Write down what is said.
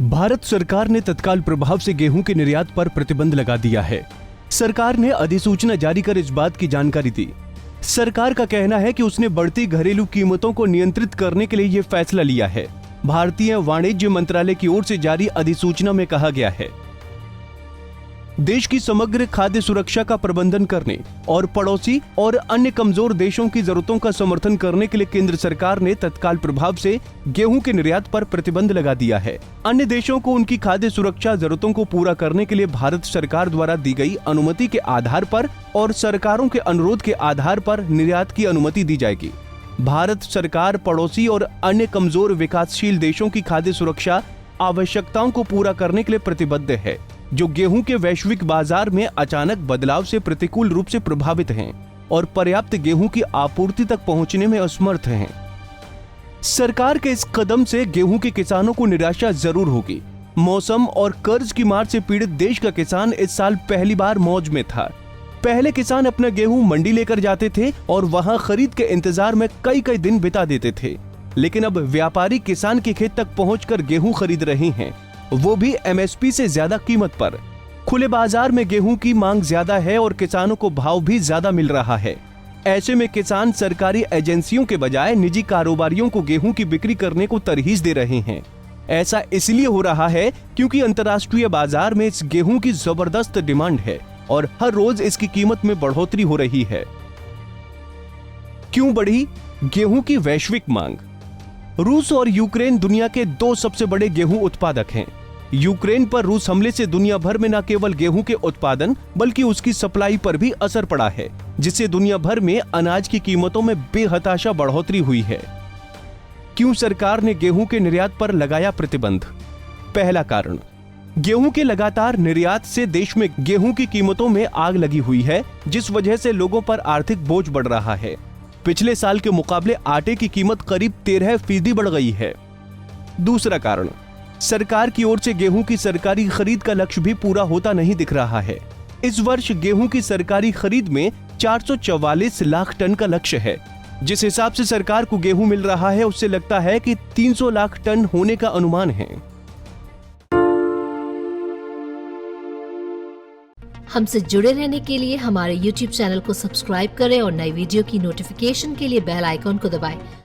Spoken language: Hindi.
भारत सरकार ने तत्काल प्रभाव से गेहूं के निर्यात पर प्रतिबंध लगा दिया है। सरकार ने अधिसूचना जारी कर इस बात की जानकारी दी। सरकार का कहना है कि उसने बढ़ती घरेलू कीमतों को नियंत्रित करने के लिए ये फैसला लिया है। भारतीय वाणिज्य मंत्रालय की ओर से जारी अधिसूचना में कहा गया है, देश की समग्र खाद्य सुरक्षा का प्रबंधन करने और पड़ोसी और अन्य कमजोर देशों की जरूरतों का समर्थन करने के लिए केंद्र सरकार ने तत्काल प्रभाव से गेहूं के निर्यात पर प्रतिबंध लगा दिया है। अन्य देशों को उनकी खाद्य सुरक्षा जरूरतों को पूरा करने के लिए भारत सरकार द्वारा दी गई अनुमति के आधार पर और सरकारों के अनुरोध के आधार पर निर्यात की अनुमति दी जाएगी। भारत सरकार पड़ोसी और अन्य कमजोर विकासशील देशों की खाद्य सुरक्षा आवश्यकताओं को पूरा करने के लिए प्रतिबद्ध है, जो गेहूं के वैश्विक बाजार में अचानक बदलाव से प्रतिकूल रूप से प्रभावित हैं और पर्याप्त गेहूं की आपूर्ति तक पहुंचने में असमर्थ हैं। सरकार के इस कदम से गेहूं के किसानों को निराशा जरूर होगी। मौसम और कर्ज की मार से पीड़ित देश का किसान इस साल पहली बार मौज में था। पहले किसान अपना गेहूं मंडी लेकर जाते थे और वहां खरीद के इंतजार में कई कई दिन बिता देते थे, लेकिन अब व्यापारी किसान के खेत तक पहुंचकर गेहूं खरीद रहे हैं, वो भी एमएसपी से ज्यादा कीमत पर। खुले बाजार में गेहूं की मांग ज्यादा है और किसानों को भाव भी ज्यादा मिल रहा है। ऐसे में किसान सरकारी एजेंसियों के बजाय निजी कारोबारियों को गेहूं की बिक्री करने को तरजीह दे रहे हैं। ऐसा इसलिए हो रहा है क्योंकि अंतर्राष्ट्रीय बाजार में इस गेहूं की जबरदस्त डिमांड है और हर रोज इसकी कीमत में बढ़ोतरी हो रही है। क्यों बढ़ी गेहूं की वैश्विक मांग? रूस और यूक्रेन दुनिया के दो सबसे बड़े गेहूं उत्पादक हैं। यूक्रेन पर रूस हमले से दुनिया भर में न केवल गेहूं के उत्पादन बल्कि उसकी सप्लाई पर भी असर पड़ा है, जिससे दुनिया भर में अनाज की कीमतों में बेहताशा बढ़ोतरी हुई है। क्यों सरकार ने गेहूं के निर्यात पर लगाया प्रतिबंध? पहला कारण, गेहूं के लगातार निर्यात से देश में गेहूं की कीमतों में आग लगी हुई है, जिस वजह से लोगों पर आर्थिक बोझ बढ़ रहा है। पिछले साल के मुकाबले आटे की कीमत करीब 13% बढ़ गई है। दूसरा कारण, सरकार की ओर से गेहूं की सरकारी खरीद का लक्ष्य भी पूरा होता नहीं दिख रहा है। इस वर्ष गेहूं की सरकारी खरीद में 444 लाख टन का लक्ष्य है। जिस हिसाब से सरकार को गेहूं मिल रहा है, उससे लगता है कि 300 लाख टन होने का अनुमान है। हमसे जुड़े रहने के लिए हमारे YouTube चैनल को सब्सक्राइब करें और नई वीडियो की नोटिफिकेशन के लिए बेल आइकॉन को दबाएं।